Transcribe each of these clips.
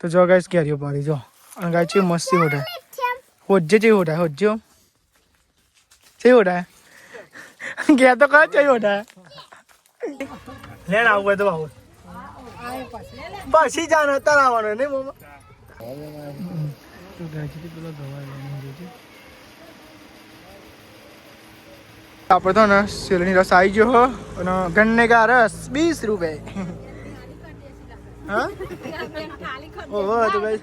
તો જો ગાઈસ કેરીઓ પાડી જો અને ગાય છે મસ્તી હોટા હોજે છે હોટા હોજે છે હોટા ગયા તો કા છે હોટા લેણ આવું તો આવું પછી જાન હતા આવવાનો ને મમ્મા તો ગાય છે પેલો દવા લેવાની છે આપણે તો ને શેરણી રસ આવી ગયો હો અને ગન્ને કા રસ 20 રૂપિયા હા ઓહો તો guys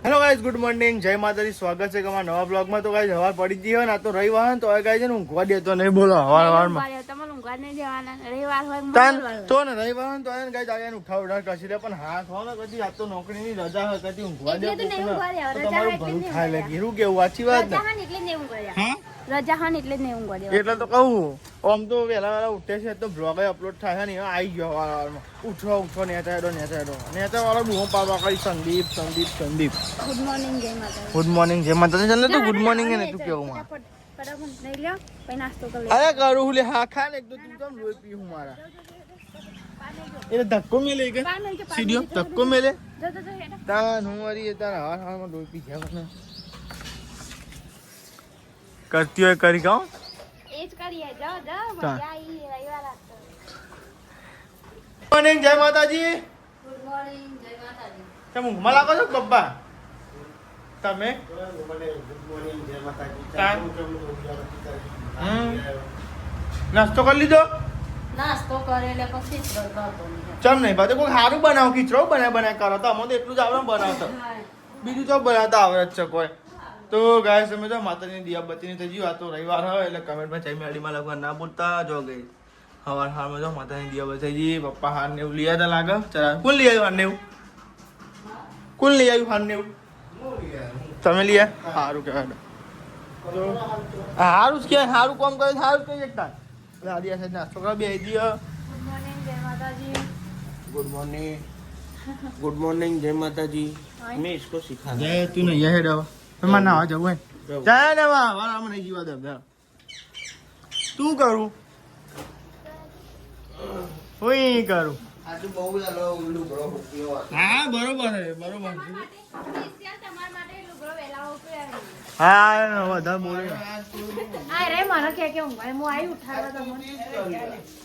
hello guys good morning જય માતાજી સ્વાગત છે તમારા નવા બ્લોગમાં તો ગાઈસ હવાર પડી ગઈ હોય ને આ તો રવિવાર ને તો ગાઈસ ને ઊંઘવા દેતો નહીં બોલો હવારમાં તમારે ઊંઘવા નહીં દેવાના રવિવાર હોય તો ને રવિવાર ને તો એને ગાઈસ આયા ઉઠાવ કશી દે પણ હા થો ને કદી આ તો નોકરીની રજા હોય કદી ઊંઘવા દે તો તમારું ઘણું ખાઈ લે ગીરું કેવું સાચી વાત ને એટલે નહીં ઊંઘવા હા રજા હા એટલે જ નહીં ઊંઘવા દેવા એટલે તો કહું આમ તો વહેલા ઉઠે છે તો બ્લોગ અપલોડ થાય ને આવી ગયો વાળામાં ઉઠો નેતા વાળો બહુ પાવા કરી સંદીપ ગુડ મોર્નિંગ જય માતા ગુડ મોર્નિંગ જય માતા ને તું ગુડ મોર્નિંગ ને તું કેવું માં ફટાફટ લઈ લ્યો પછી નાસ્તો કરી અરે કરું લે હા ખા ને એક તો તું કેમ લોહી પી હું મારા એટલે ધક્કો મેલે કે સીડીઓ ધક્કો મેલે તાન હું વરી તારા હારમાં લોહી પી ગયા મને કરતી હોય કરી કહો એ જ કરીએ જાઓ મજા આવી રવિવાર આવતો મોર્નિંગ જય માતાજી ગુડ મોર્નિંગ જય માતાજી તમે ઊંઘમાં લાગો છો પપ્પા તમે નાસ્તો કરી લીધો નાસ્તો કરે એટલે પછી જ કરતો ચમ નહીં ભાઈ કોઈ સારું બનાવો ખીચડો બનાય કરો તો અમે તો એટલું જ આવડે બનાવતા બીજું તો બનાવતા આવડે જ છે કોઈ તો ગાય તમે જો માતાજીની દિયાબત્તીની થઈ ગયું આ તો રવિવાર હોય એટલે કમેન્ટમાં જઈ મેડીમાં લખવા ના બોલતા જો ગઈ હારમાં જો માતાજીની દિયાબત્તી થઈ ગઈ પપ્પા હાર ને એવું લઈ આવ્યા લાગે ચલા કોણ લઈ આવ્યું હાર ને એવું કોણ લઈ આવ્યું હાર ને એવું તમે લઈ આવ્યા સારું કહેવાય સારું જ કહેવાય સારું કામ કરે સારું કહી શકતા દાદી આ નાસ્તો કરવા બે દો ગુડ મોર્નિંગ જય માતાજી गुड मॉर्निंग जय माता जी मैं इसको सिखा जय तू नहीं है हेड मैं ना जाऊँ जय ना वाला मैं नहीं जीवा दे तू करूँ वही करूँ आज बहु ज्यादा उल्लू बड़ो हो हाँ बरोबर है बरोबर તમારા માટે લુગડો વેલા ઉઠ્યો हाँ વધારે બોલે આ રે મારો કે ઊંઘાય હું આવી ઉઠાડવા તમને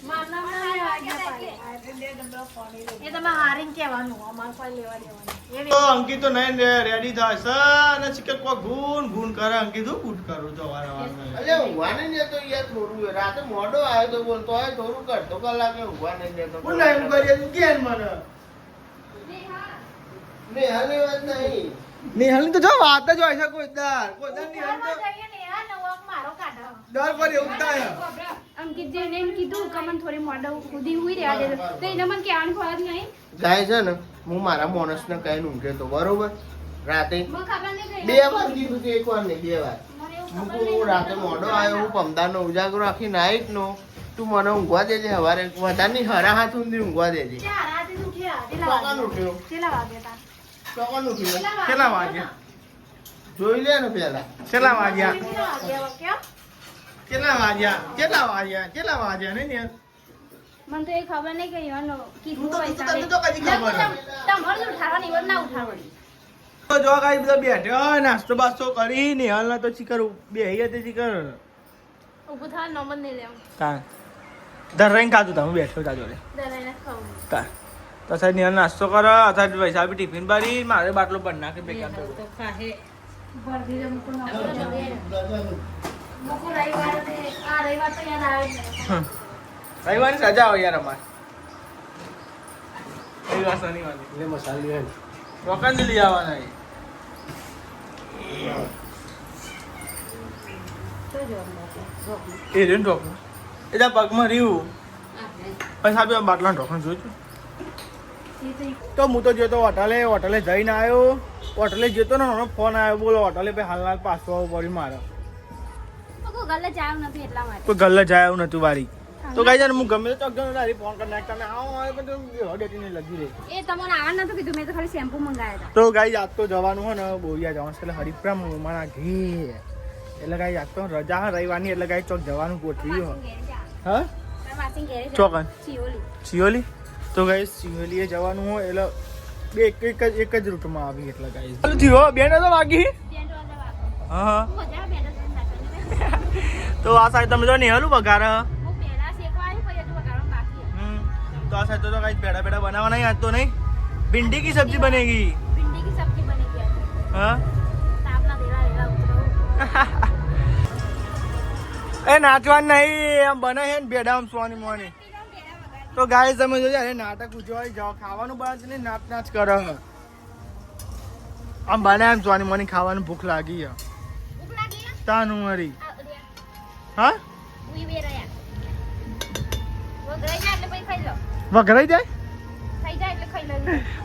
મારના એ તમે હારીને કહેવાનું અમાર કોઈ લેવા દેવાનું તો અંકિત તો નહીં રેડી થાય સર ને ચિકન કો ગુન કરે અંકિત હું કૂટ કરું તો વારંવાર અલે ઊંઘવાને ને તો યાર થોડું રાતે મોડો આવ્યો તો બોલતો હોય થોડું કરતો કલાકે ઊંઘવાને ને તો કોણ નહીં કરીએ તું કેન મને ને હાલે વાત નહીં નિહાલની તો જો વાત જ હોય છે કોઈ દર નિહાલ તો દર પર એવું થાય અંકિત જેને એમ કીધું કે મને થોડી મોડો સુધી હુઈ રહ્યા દે તો એને મને કહેવાનું ખબર નહીં જાય છે ને હું મારા માણસને કહીને ઊંઘે તો બરોબર રાતે મને ખબર નહીં 2 વાર કીધું કે એક વાર નહીં 2 વાર હું રાતે મોડો આવ્યો હું પમદારનો ઉજાગરો રાખી નાઈટ નો તું મને ઊંઘવા દેજે સવારે વધારની હરા હાથ ઊંધી ઊંઘવા દેજે ચોકાન ઉઠ્યો ચોકાન ઉઠ્યો કેટલા વાગ્યા જોઈ લે ને પેલા કેટલા વાગ્યા કેટલા વાગ્યા નહીં યાર મને તો એ ખબર નહીં કે ઈવન કીધું તને તો કદી ખબર તમારે ઉઠાડવાની ઈવન ના ઉઠાડવાની તો જો ગાઈ બધા બેઠો નાસ્તો બાસ્તો કરી નિહાલ ના તો ચીકર બે હતી ચીકર ઊભું થવા નંબર નહીં લેવું કા દર રહીને ખાધું તમે બેઠો તા જોડે દલાઈને ખાવું કા તો સાહેબ નિહાલ નાસ્તો કરો અથવા પૈસા બી ટિફિન ભરી મારે બાટલો ભર નાખે ભેગા તો ખાહે ભરધી દે મુકો મુકો રવિવાર ને આ રવિવાર તો યાદ આવે ને રવિવારની રજા હોય યાર અમારે રવિવાર શનિવારની એટલે મસાલી હે રોકન લઈ આવવાના એ રેન ઢોકણ એ જા પગમાં રહ્યું પછી સાહેબ બાટલા ઢોકણ જોયું તો હું તો જતો હોટલે જઈને આવ્યો હોટલે જતો ને ફોન આવ્યો બોલો હોટલે પછી હાલ પાછો આવવું પડ્યું મારે કોઈ ગલ્લે જાવ નથી એટલા માટે કોઈ ગલ્લે જાય એવું નતું વારી તો ગાઈ જાને હું ગમે તો ચોક તારી ફોન કરી નાખ તમે આવો આવે પણ ડેટી નહીં લગી રહી એ તમને આવવાનું નતું કીધું મેં તો ખાલી શેમ્પુ મંગાવ્યા તો ગાઈ આજ તો જવાનું હોય ને બોરિયા જવાનું એટલે હરિપ્રામ મારા ઘી એટલે ગાઈ આજ તો રજા હોય રવિવારની એટલે ગાઈ ચોક જવાનું ગોઠવ્યું હતા હા ચોકન ચિયોલી સિયોલી તો ગાઈ સિયોલીએ જવાનું હોય એટલે બે એક જ રૂટમાં આવી એટલે ગાઈસ ચાલુ થયો બેન તો વાગી હા તો આ સાઈડ તમે જો નેહલું વઘાર तो आ सकते तो गाइस पेड़ा पेड़ा बनावा नहीं आज तो नहीं भिंडी की सब्जी बनेगी भिंडी की सब्जी बनेगी हाँ तापना देला देला उतरो ए नाचवान नहीं हम बना है बेड़ा हम सोनी मोनी तो गाइस તમે જોજો અરે નાટક ઉજવાઈ જાઓ ખાવાનું બને ને નાચ નાચ કરો આમ બને એમ સોની મોની ખાવાનું ભૂખ લાગી છે ભૂખ લાગી તાનું મરી હા ઉઈ બે રહ્યા વગરાઈ જાય એટલે પછી ખાઈ લો વઘરાઈ જાય થઈ જાય એટલે ખાઈ લો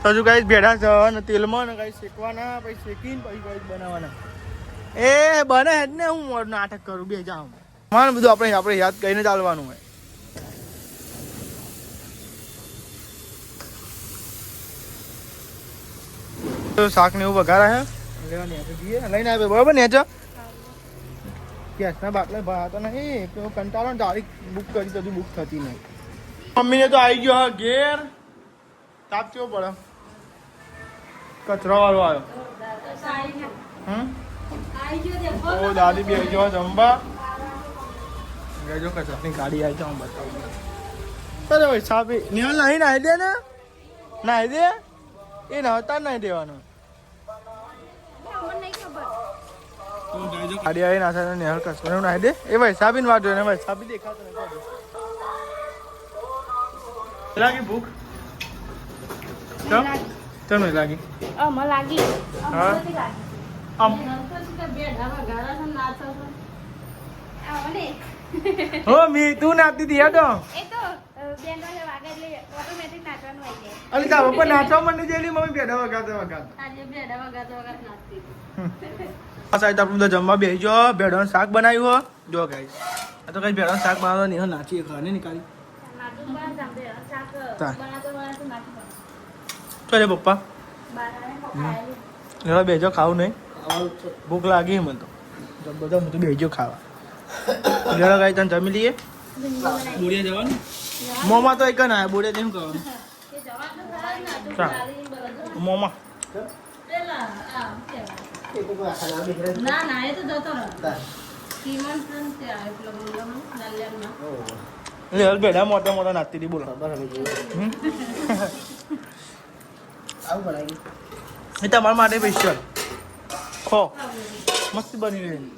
તો જો ગાઈસ બેડા છે અને તેલમાં ને ગાઈસ શેકવાના પછી શેકીને પછી ગાઈસ બનાવવાના એ બને જ ને હું મોર નાટક કરું બે જાઉં માન બધું આપણે યાદ કરીને ચાલવાનું હોય તો શાક ને એવું વઘારા હે લેવા ને જઈએ લઈને આવે બરાબર ને છે ગેસના બાટલા ભરાતો નહીં તો કંટાળો ને તારીખ બુક કરી તો બુક થતી નહીં મમ્મીને તો આવી ગયો હા ઘેર તાપ કેવો પડે કચરો વાળો આવ્યો ઓ દાદી બી આવી ગયો જમવા જો કચરાની ગાડી આવી જાઉં બતાવું ચાલો ભાઈ સાબી નિહાલ નહીં નાહી દે ને નાહી દે એ નહોતા નાહી દેવાનું ગાડી આવી નાખે નિહાલ કચરો નાહી દે એ ભાઈ સાબીને વાંચો ને ભાઈ સાબી દેખાતો નથી લાગી ભૂખ ચમ નહીં લાગી આમાં લાગી હા આમ હો મી તું નાચતી હતી યાદ એ તો બેન વાગે એટલે ઓટોમેટિક નાચવાનું આવી જાય અલી તા પપ્પા નાચવા માંડી જેલી મમ્મી બેડા વગાડતા આજે બેડા વગાડતા વગાડ નાચતી આ સાઈડ આપણે બધા જમવા બેસી જો ભેડાનું શાક બનાવ્યું હો જો ગાઈસ આ તો કઈ ભેડાનું શાક બનાવવા નહીં નાચી ખાને નીકાળી ચાલે પપ્પા હવે બેજો ખાવું નહીં ભૂખ લાગી મને તો બધા હું તો બેજો ખાવા જરા ગાઈ તને જમી લઈએ બોડિયા જવાનું મોમાં તો એક ના બોડિયા જેમ કરવાનું મોમાં ના ના એ તો જતો રહ્યો સીમંત તે આટલો બોલવાનો નાલ્યામાં એટલે હાલ બેડા મોટા મોટા નાચતી હતી બોલો એ તમારા માટે સ્પેશિયલ ખો મસ્ત બની રહી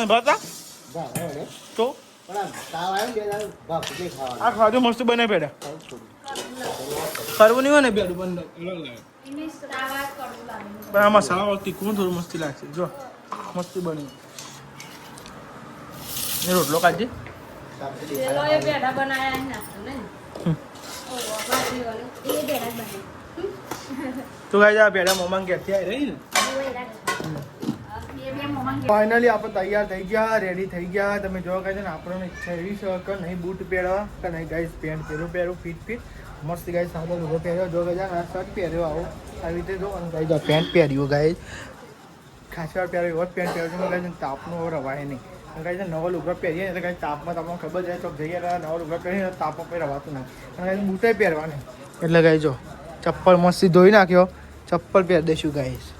ભાતા તો આ ખાધું મસ્ત બને બેડા કરવું નહીં હોય ને બેડું બંધ પણ આ મસાલા વાળું તીખું થોડું મસ્તી લાગશે જો મસ્તી બની એ રોટલો કાઢજે પેલો એ બેડા બનાયા નાસ્તો ને એ બેડા બને તો ગાઈસ આ બેડા મોમાં ઘેરથી આવી રહી ને ફાઇનલી આપણે તૈયાર થઈ ગયા રેડી થઈ ગયા તમે જોવા કહે છે ને આપણને ઈચ્છા એવી છે કે નહીં બૂટ પહેરવા કે નહીં ગાઈસ પેન્ટ પહેરું ફિટ મસ્ત ગાઈસ સાદો લુગડો પહેર્યો જો ગાઈસ આ શર્ટ પહેર્યો આવો આવી રીતે જો અને ગાઈસ આ પેન્ટ પહેર્યું ગાઈસ ખાસ વાર પહેર્યો એવો પેન્ટ પહેર્યો છે ગાઈસ તાપનો રવાય નહીં ગાઈસ નવો લુગડો પહેરીએ એટલે ગાઈસ તાપમાં તમને ખબર જાય તો જઈએ નવો લુગડો પહેરીને તાપમાં કોઈ રવાતું નહીં અને ગાઈસ બૂટે પહેરવાની એટલે ગાઈસ જો ચપ્પલ મસ્તી ધોઈ નાખ્યો ચપ્પલ પહેરી દઈશું ગાઈસ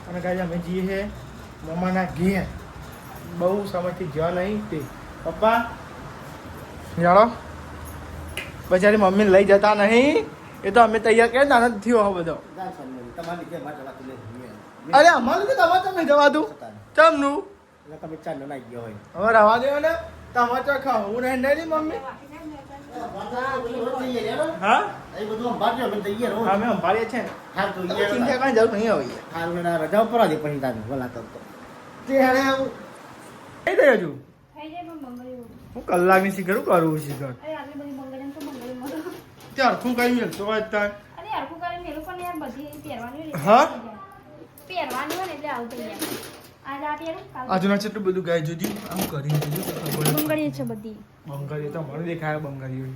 અને ગાઈસ અમે જઈએ છે મમ્માના ઘેર બહુ સમયથી જ્યાં નહીં તે પપ્પા જાણો બચારી મમ્મીને લઈ જતા નહીં એ તો અમે તૈયાર કરીએ નાના થયો હો બધો અરે અમારે તો તમારે ચમ નહીં જવાતું ચમનું હવે રવા દો ને તમારે ચો ખાવ હું નહીં નહીં મમ્મી હા અમે સંભાળીએ છે ને ચિંતા કાંઈ જરૂર નહીં હોય રજા ઉપર આજે પછી તારે બોલા કરતો ત્યારે કઈ દે હજુ થઈ જાય પણ મંગળી હું કલાકની શીખર કરવું શીખર અરે આટલી બધી મંગળી તો મંગળી મળો ત્યાર શું કઈ મેળતો હોય ત્યાં અરે હરખું કરે મેલું પણ યાર બધી પહેરવાની હોય હા? પહેરવાની હોય ને એટલે આવું થઈ જાય આજ આ પહેરું કાલ આજુના કેટલું બધું ગાય જોજી આમ કરીને જોજો તો ખબર મંગળી છે બધી બંગાળી તો મને દેખાય બંગાળી હોય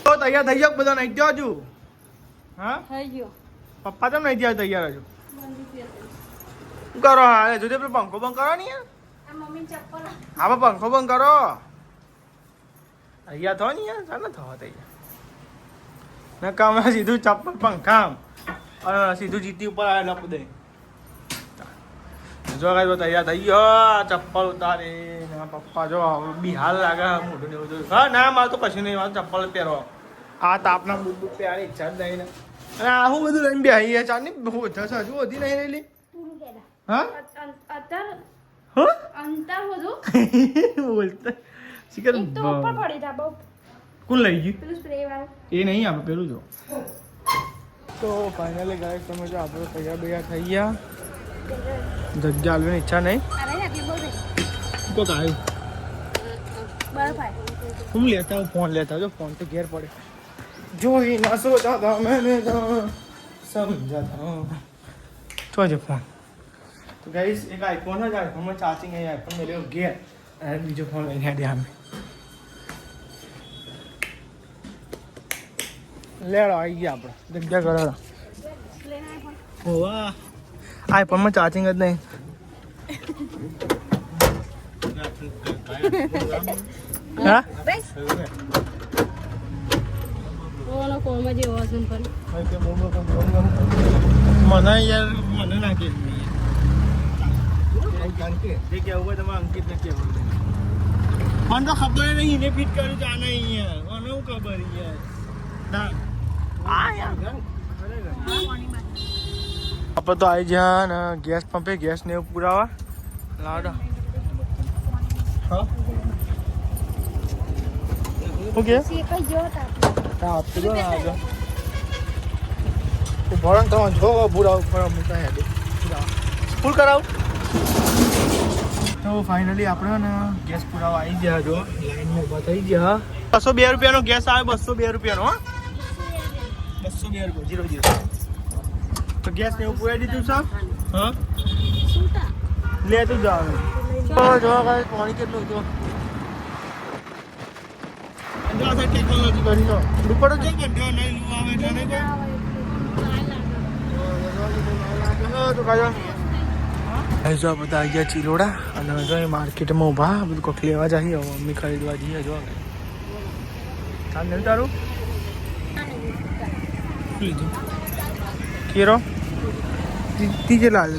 તો તૈયાર થઈ જાવ બધા નહીં હજુ હા થઈ ગયો પપ્પા તો નહીં થયા તૈયાર હજુ શું કરો હા જોજે પેલો પંખો બંધ કરો ને યાર આ મમ્મી ચપ્પલ હા પંખો બંધ કરો તૈયાર થો ને યાર ચાલો થવા તૈયાર નકામાં સીધું ચપ્પલ પંખા અને સીધું જીતી ઉપર આવેલા કુદે જો કાંઈ તો તૈયાર થઈ ગયો ચપ્પલ ઉતારી પપ્પા જો બિહાર લાગે મોઢું ને એવું જોયું હા ના મારે તો કશું નહીં મારે ચપ્પલ પહેરો આ તાપના બૂટ બૂટ પહેરવાની ઈચ્છા જ નહીં ને અને આ હું બધું લઈને બેહી ચાલની હજુ વધી નહીં રહેલી પૂરું કહેતા. હા અત્યારે હા અંતર બધું બોલતા શીખર એક તો ઉપર પડી તા બહુ કોણ લઈ ગયું પેલું સ્પ્રે વાળું એ નહીં આપણે પેલું જો તો ફાઇનલી ગાઈસ તમે જો આપણે તૈયાર બૈયાર થઈ ગયા જગ્યા હાલવાની ઈચ્છા નહીં અરે આટલી બહુ થઈ કોક આવ્યું બરફ આય હું લેતા હું ફોન લેતા જો ફોન તો ઘેર પડે જોઈ ના સોચા था मैंने तो समझा था तो जो फोन तो गाइस एक आईफोन है आईफोन में चार्जिंग है आईफोन मेरे को गया और बीजो फोन लेने आ दिया हमें લેડો આવી ગયા આપણે જગ્યા કરો વાહ આઈફોન માં ચાર્જિંગ જ નહીં હા ઓલો કોમાં જે અવાજ ન કરે મને યાર મને ના કે જે કેવું હોય તમારે અંકિતને કેવું મને તો ખબર નહીં એને ફિટ કર્યું તો આ નહીં યાર મને શું ખબર યાર ના આ યાર આપણે તો આવી જ્યાં ને ગેસ પંપે ગેસ ને એવું પુરાવા લાવડા હા ઓકે કઈ જો તા આપતો જો ને આગળ ભરણ તો જો બુરા ઉપર મૂકા હેડે ફૂલ કરાવું તો ફાઇનલી આપણે ને ગેસ પુરાવા આવી ગયા જો લાઈનમાં ઊભા થઈ ગયા 202 રૂપિયાનો ગેસ આવે 202 રૂપિયાનો હા 202 રૂપિયા 00 તો ગેસ ને એવું પુરાઈ દીધું સાહેબ હા લે તું જાવ તો જો કાંઈ પાણી કેટલું જો ટેકનોલોજી કરી દો દુપટ્ટો જો ગંઢો નહીં લૂ આવે એટલે નહીં તો કાયો જો બધા આવી ગયા ચિલોડા અને જો માર્કેટમાં ઊભા બધું કોક લેવા જઈએ મમ્મી ખરીદવા જઈએ જો ચાલ નહીં તારું લીધું કેરો ત્રીજે લાલ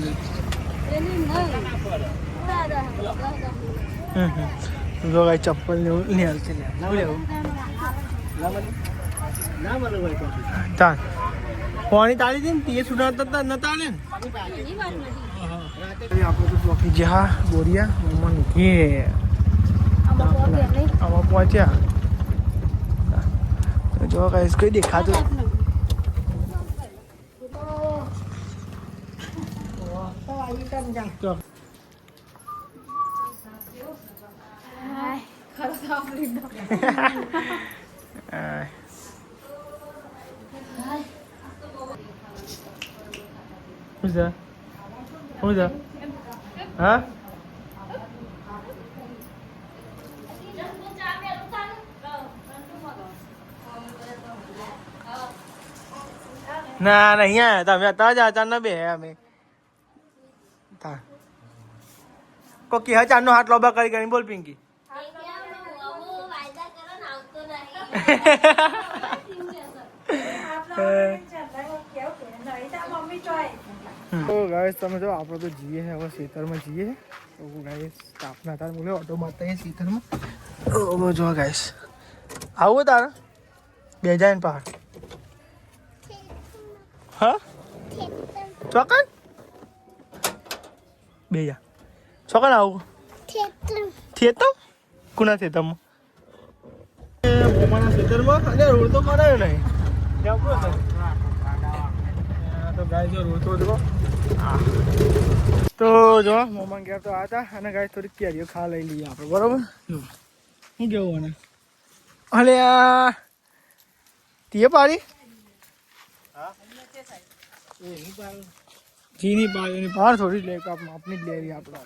જો કાંઈ ચપ્પલ ને એવું નહીં હાલશે લેવું ચાલ પાણી તાળી દે ને તે સુધારતા નતા ને આપણે તો ચોકી જ્યાં બોરિયા મમ્મા ઘેર આમાં પહોંચ્યા જો કાંઈ કઈ દેખાતું Who's that? Who's that? Huh? ના નહીં આયા તમે અત્યારે જ અચાનક બે અમે કોકી હા ચારનો હાથ લોબા કરી કરીને બોલ પિંકી તો ગાઈસ તમે જો આપણે તો જઈએ છે હવે ખેતરમાં જઈએ તો ગાઈસ આપના તાર બોલે ઓટો મારતા એ ખેતરમાં ઓ જો ગાઈસ આવું તારે બે જાય ને પહાડ હા ચોકન બે જા ચોકન આવું થેતમ કુના થેતમ મોમાના ખેતરમાં અને રોડ તો કરાયો નહીં તો ગાય જો રોડ તો જો તો જો મોમા ગયા તો આ હતા અને ગાય થોડી કેરીઓ ખા લઈ લઈએ આપણે બરોબર શું કેવું મને અલે આ તીએ પાડી ચીની પાડી પાર થોડી લે આપની જ લેવી આપણે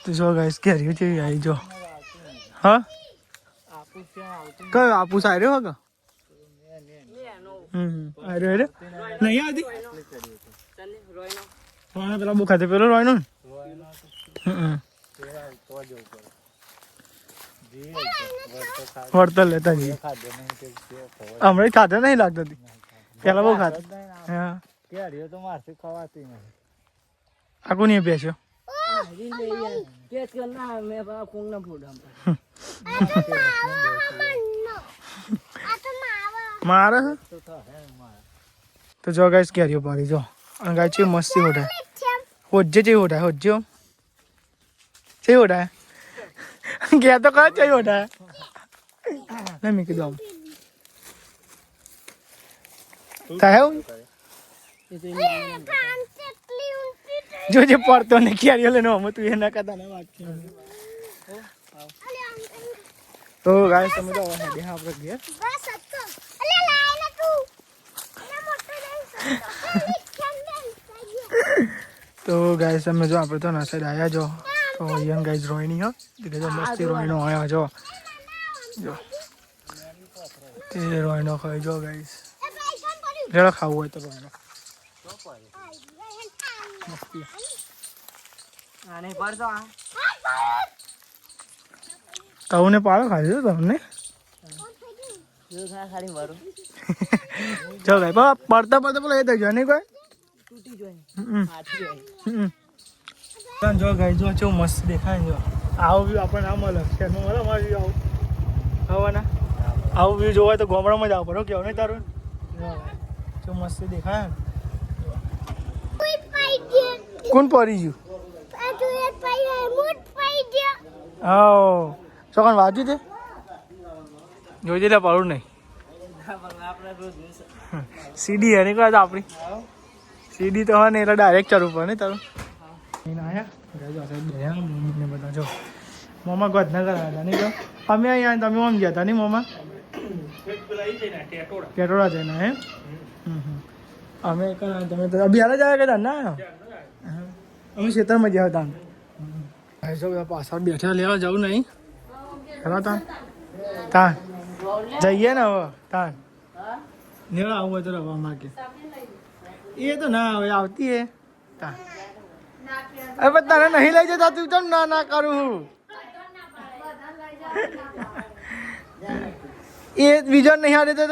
તો જો ગાય કેરીઓ કેવી આવી જો હા કયો આપુસ આવ્યો હો કે અરે નહીં આવતી પેલા બહુ ખાતે પેલો રોય નો વળતર લેતા જઈએ. હમણાં ખાધા નહીં લાગતો પેલા બહુ ખાતા. હા આ કોની બેસ્યો મારે તો જો ગાઈસ કેરીઓ પાડી જો અને ગાય છે મસ્તી હોટાય હોજે છે હોટાય હોજો છે હોટાય ગયા તો કા છે હોટાય ના મેં કીધું થાય જો જે પડતો ને કેરીઓ લઈને અમે તું એના કદા ના વાત તો ગાઈસ તમે તો હવે આપણે ઘેર તો ગાઈસ અમે જો આપણે તો નાસા આવ્યા જો તો યંગ ગાઈસ રોહિણી હો કે જો મસ્તી રોહિણો આવ્યો જો જો તે રોહિણો ખાઈ જો ગાઈસ જરા ખાવું હોય તો રોહિણો મસ્તી આને પડતો તવને પાડો ખાઈ દો તમને જો ગાઈ પડતા પડતા પેલા એ તો જો નહીં કોઈ જો ગાઈ જો કેવું મસ્ત દેખાય જો આવું વ્યૂ આપણને ના મળે શહેરમાં મળે અમારે વ્યૂ આવું હવાના આવું વ્યૂ જોવાય તો ગામડામાં જ આવું પડે કેવું નહીં તારું જો મસ્ત દેખાય કોણ પડી ગયું હા ચોકન વાંચ્યું તે જોઈ દે પડું નહીં સીડી હે નહીં આપણી સીડી તો હા ને એટલે ડાયરેક્ટ ચડવું પડે ને તારું બધા જો મોમાં ગોધનગર આવ્યા હતા નહીં તો અમે અહીંયા તમે આમ ગયા હતા નહીં મોમાં કેટોડા જઈને હે અમે તમે તો અભિયાન જ આવ્યા હતા ના અમે ખેતરમાં ગયા હતા જો પાછળ બેઠા લેવા જવું નહીં હેલો તાન જઈએ ને હવે તાન લેવા આવું હોય તો રવા માગે એ તો ના હવે આવતી હે તાન અરે તને નહીં લઈ જતા તું તો ના ના કરું એ બીજો નહીં આવે તો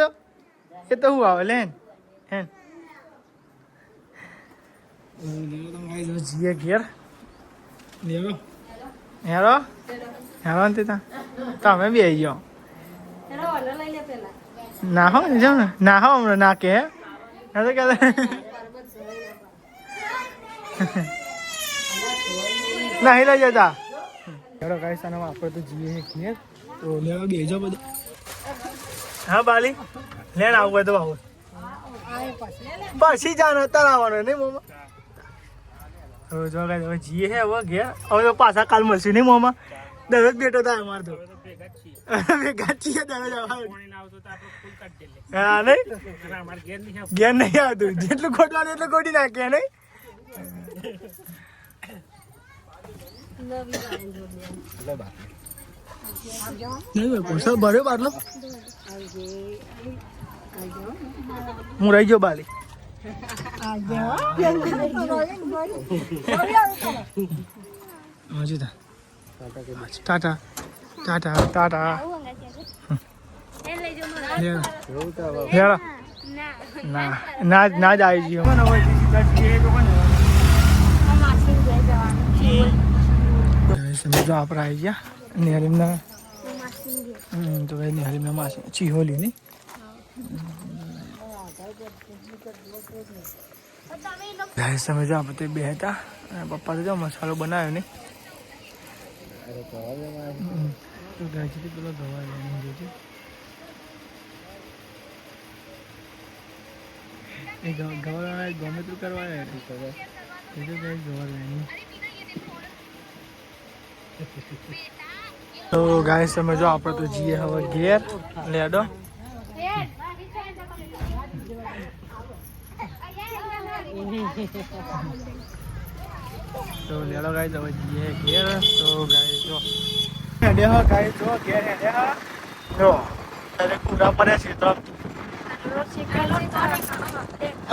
એ તો હું આવે લે હે જીએ ઘેર લેવો હેરો હેરો ને તમે બી આવી જાઓ ના હો જાઓ ને ના હો હમણાં ના કે ના તો કે નહીં લઈ જતા હેરો કાંઈ સાના આપણે તો જીએ ઘેર તો લેવા બેજો બધું હા બાલી લેણ આવું હોય તો આવું પછી જાણ અત્યારે આવવાનું નહીં મોમાં હવે જો કાંઈ હવે જીએ હે હવે ઘેર હવે તો પાછા કાલ મળશું નહીં મોમાં દરરોજ બેઠો થાય અમારે તો ભેગા છીએ દરરોજ હા નહીં ઘેર નહીં આવતું જેટલું ખોટવાનું એટલું ખોટી નાખે નહીં નહીં પોસા ભર્યો બાટલો હું રહી ગયો બાલી હજી ટાટા ટાટા ટાટા ના ના ના જ આવી ગયો સમજો આપણે આવી ગયા નેહરીમના તો ભાઈ નેહરીમના માસી ચીહોલી ની ગાઈસ સમજો આપણે બે હતા અને પપ્પા તો જો મસાલો બનાવ્યો ને તો ગાયથી પેલો ગવા લેવાનું જોજે એ ગવા ગમે તું કરવા હતું ખબર એ તો ગાય ગવા લેવાની તો ગાઈસ સમજો આપણે તો જઈએ હવે ઘેર લેડો તો લેડો ગાઈસ હવે જઈએ ઘેર તો ગાઈસ જો હેડે હો ગાઈસ જો ઘેર હેડે હા જો અરે કુડા પડે છે તો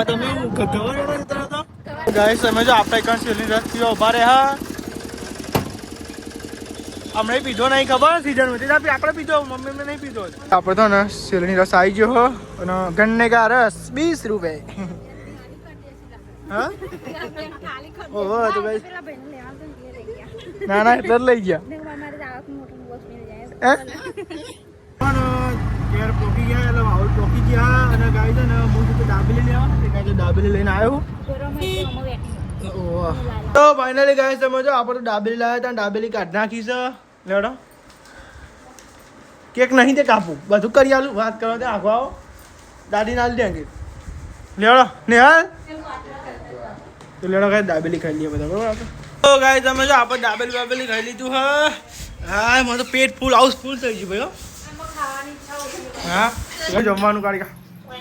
તમે ગગવાડો તો ગાઈસ સમજો આપણે કણ સેલી રસ્તીઓ ઉભા રહે હા હમણાં પીધો નહીં ખબર સીઝન હતી આપણે પીધો મમ્મી એમને નહીં પીધો આપણે તો ને શેરણી રસ આવી ગયો હો અને ગન્ને કા રસ 20 રૂપિયા હા ઓહો તો ભાઈ ના ના એટલે જ લઈ ગયા ઘેર પોકી ગયા એટલે વાવલ પોકી ગયા અને ગાય છે ને હું તો દાબેલી લેવા ગાય તો દાબેલી લઈને આવ્યો તો ફાઇનલી ગાય સમજો આપણે તો દાબેલી લાવ્યા હતા દાબેલી કાઢ નાખી છે લેવડો કેક નહીં તે કાપું બધું કરી આલું વાત કરો તે આખો આવો દાદી નાલ દે લેવડો નેહાલ તો લેવડો ગાય દાબેલી ખાઈ લઈએ બધા બરાબર તો ગાય તમે જો આપણે દાબેલી ખાઈ લીધું હા મને તો પેટ ફૂલ હાઉસફુલ થઈ ગયું ભાઈ હા જમવાનું કાઢી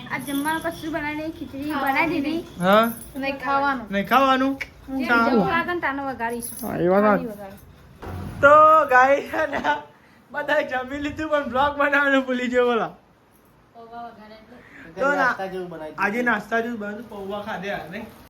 આ જમવાનું કશું બનાવી ખીચડી બનાવી દીધી હા નહીં ખાવાનું નહીં ખાવાનું તાનો વગાડીશું હા એ વાત તો ગાય છે ને બધા જમી લીધું પણ બ્લોગ બનાવવાનું ભૂલી ગયો બોલા તો આજે નાસ્તા જેવું બનાવ્યું પૌવા ખાધે યાર નહીં